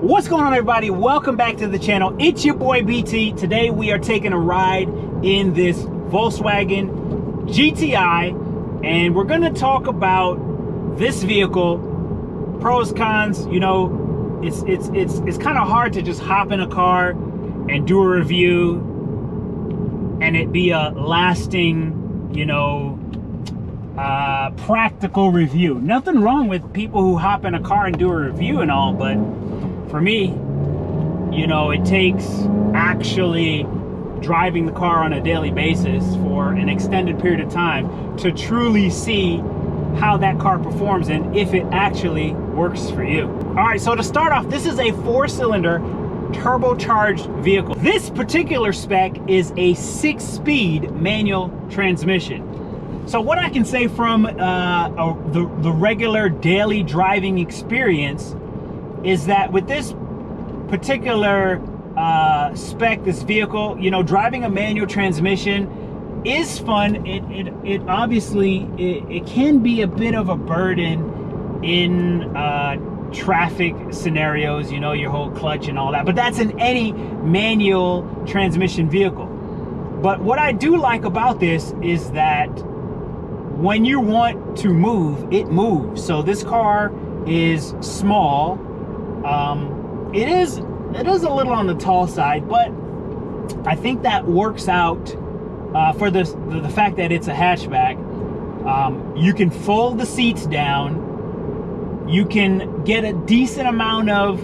What's going on, everybody? Welcome back to the channel. It's your boy BT. Today we are taking a ride in this Volkswagen GTI, and we're going to talk about this vehicle, pros, cons. You know, it's kind of hard to just hop in a car and do a review and it be a lasting, you know, practical review. Nothing wrong with people who hop in a car and do a review and all, but for me, you know, it takes actually driving the car on a daily basis for an extended period of time to truly see how that car performs and if it actually works for you. All right, so to start off, this is a 4-cylinder turbocharged vehicle. This particular spec is a 6-speed manual transmission. So what I can say from the regular daily driving experience is that with this particular spec, this vehicle, you know, driving a manual transmission is fun. It obviously it can be a bit of a burden in traffic scenarios, you know, your whole clutch and all that, but that's in any manual transmission vehicle. But what I do like about this is that when you want to move, it moves. So this car is small. It is a little on the tall side, but I think that works out for the fact that it's a hatchback. You can fold the seats down. You can get a decent amount of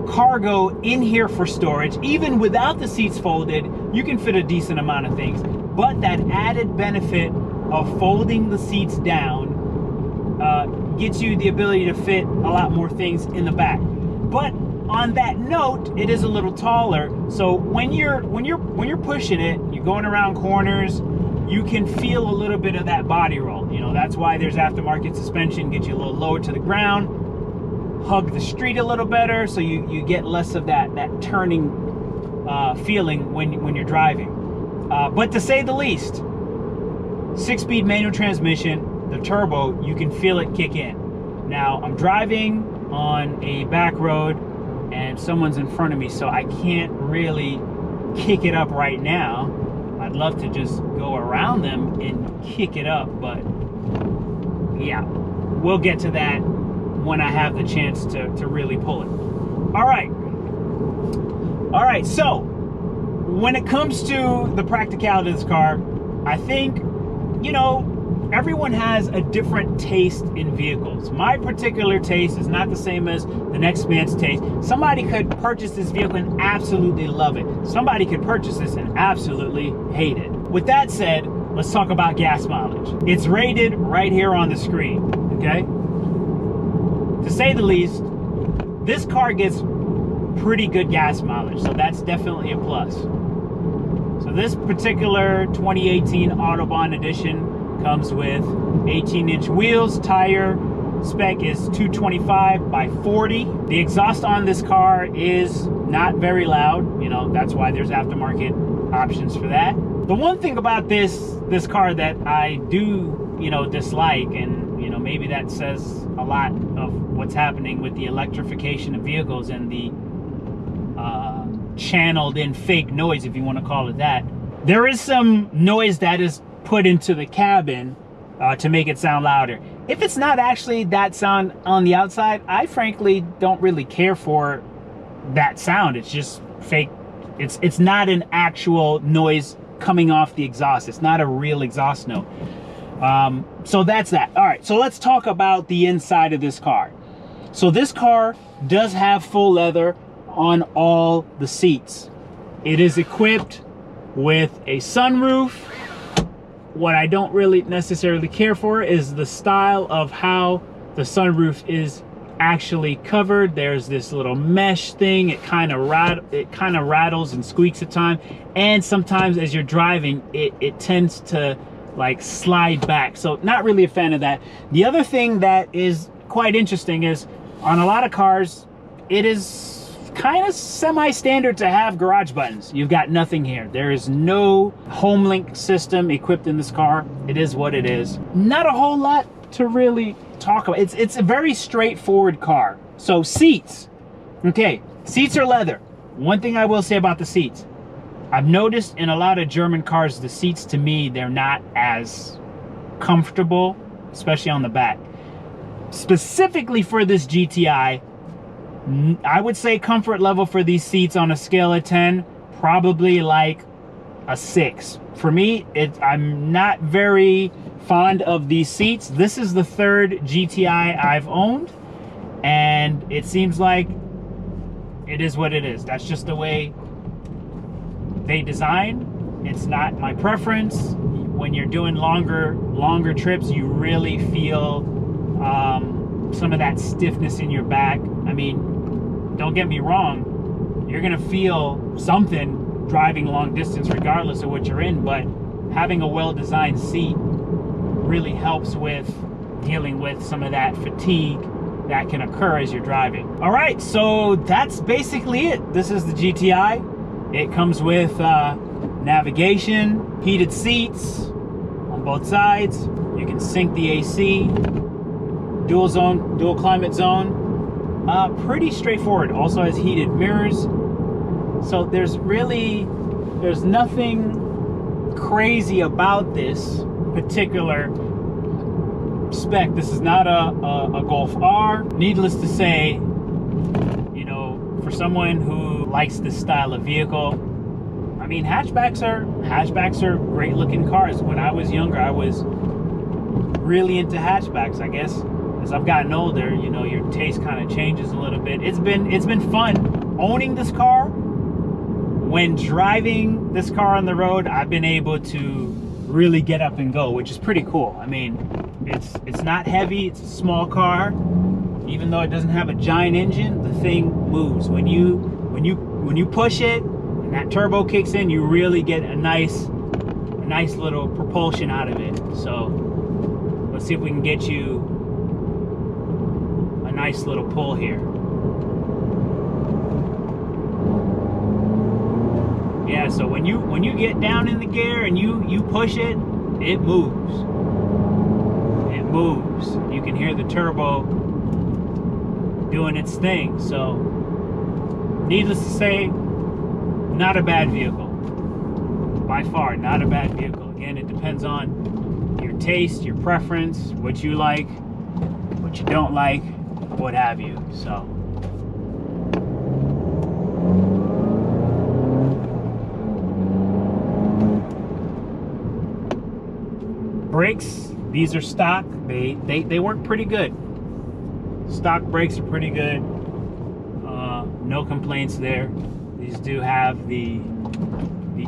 cargo in here for storage. Even without the seats folded, you can fit a decent amount of things. But that added benefit of folding the seats down gets you the ability to fit a lot more things in the back. But on that note, it is a little taller. So when you're pushing it, you're going around corners, you can feel a little bit of that body roll. You know, that's why there's aftermarket suspension, get you a little lower to the ground, hug the street a little better, so you get less of that turning feeling when you're driving. But to say the least, 6-speed manual transmission, the turbo, you can feel it kick in. Now, I'm driving on a back road and someone's in front of me, so I can't really kick it up right now. I'd love to just go around them and kick it up, but yeah, we'll get to that when I have the chance to really pull it. All right, so when it comes to the practicality of this car, I think, you know, everyone has a different taste in vehicles. My particular taste is not the same as the next man's taste. Somebody could purchase this vehicle and absolutely love it. Somebody could purchase this and absolutely hate it. With that said, let's talk about gas mileage. It's rated right here on the screen, okay? To say the least, this car gets pretty good gas mileage, so that's definitely a plus. So this particular 2018 Autobahn edition comes with 18-inch wheels. Tire spec is 225 by 40. The exhaust on this car is not very loud. You know, that's why there's aftermarket options for that. The one thing about this car that I do, you know, dislike, and you know, maybe that says a lot of what's happening with the electrification of vehicles and the channeled in fake noise, if you want to call it that. There is some noise that is put into the cabin to make it sound louder. If it's not actually that sound on the outside, I frankly don't really care for that sound. It's just fake. It's not an actual noise coming off the exhaust. It's not a real exhaust note. So that's that. All right, so let's talk about the inside of this car. So this car does have full leather on all the seats. It is equipped with a sunroof. What I don't really necessarily care for is the style of how the sunroof is actually covered. There's this little mesh thing. It kind of rattles and squeaks at times, and sometimes as you're driving, it tends to like slide back. So not really a fan of that. The other thing that is quite interesting is on a lot of cars, it is kind of semi-standard to have garage buttons. You've got nothing here. There is no home link system equipped in this car. It is what it is. Not a whole lot to really talk about. It's a very straightforward car. So seats, Okay, seats are leather. One thing I will say about the seats, I've noticed in a lot of German cars, the seats to me, they're not as comfortable, especially on the back. Specifically for this GTI, I would say comfort level for these seats on a scale of 10, probably like a 6. For me, I'm not very fond of these seats. This is the third GTI I've owned, and it seems like it is what it is. That's just the way they design. It's not my preference. When you're doing longer trips, you really feel some of that stiffness in your back. I mean, don't get me wrong, you're gonna feel something driving long distance regardless of what you're in, but having a well-designed seat really helps with dealing with some of that fatigue that can occur as you're driving. All right, so that's basically it. This is the GTI. It comes with navigation, heated seats on both sides. You can sync the AC, dual climate zone. Pretty straightforward. Also has heated mirrors. So there's nothing crazy about this particular spec. This is not a Golf R. Needless to say, you know, for someone who likes this style of vehicle, I mean, hatchbacks are great looking cars. When I was younger, I was really into hatchbacks. I guess as I've gotten older, you know, your taste kind of changes a little bit. It's been fun owning this car. When driving this car on the road, I've been able to really get up and go, which is pretty cool. I mean, it's not heavy. It's a small car. Even though it doesn't have a giant engine, the thing moves. When you push it and that turbo kicks in, you really get a nice little propulsion out of it. So let's see if we can get you a nice little pull here. Yeah, so when you get down in the gear and you push it, it moves. It moves. You can hear the turbo doing its thing. So needless to say, not a bad vehicle. By far, not a bad vehicle. Again, it depends on your taste, your preference, what you like, what you don't like, what have you. So brakes, these are stock. They work pretty good. Stock brakes are pretty good. No complaints there. These do have the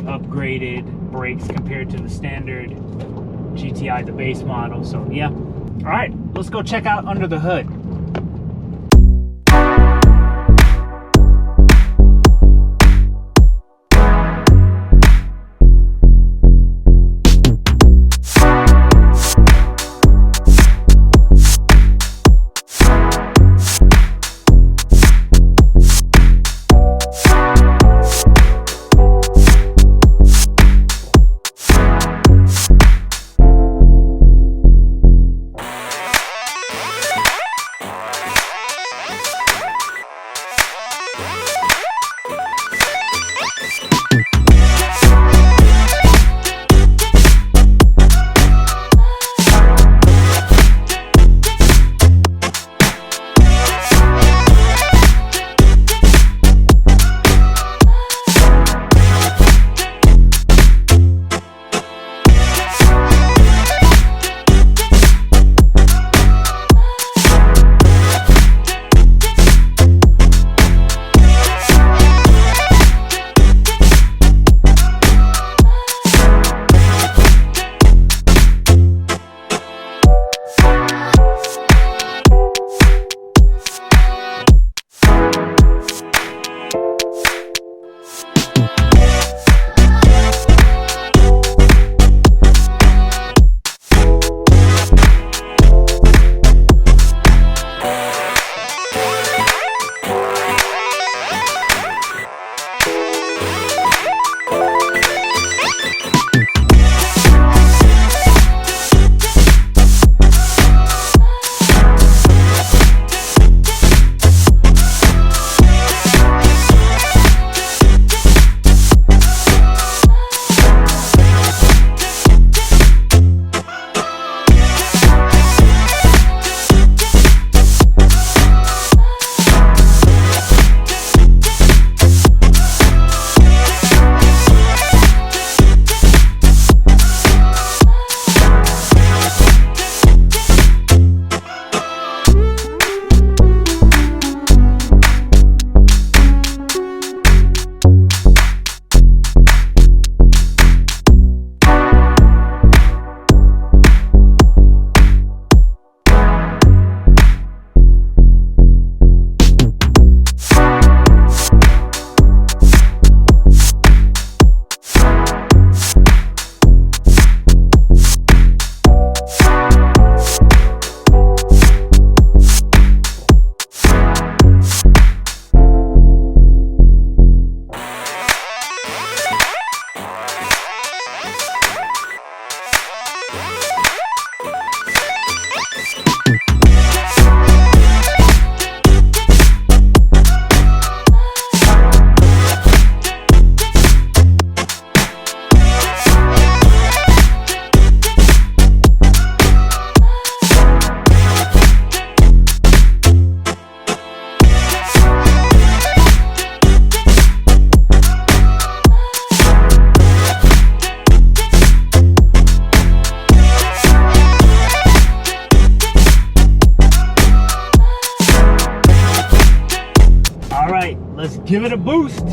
upgraded brakes compared to the standard GTI, the base model. So yeah. All right, let's go check out under the hood. let's give it a boost.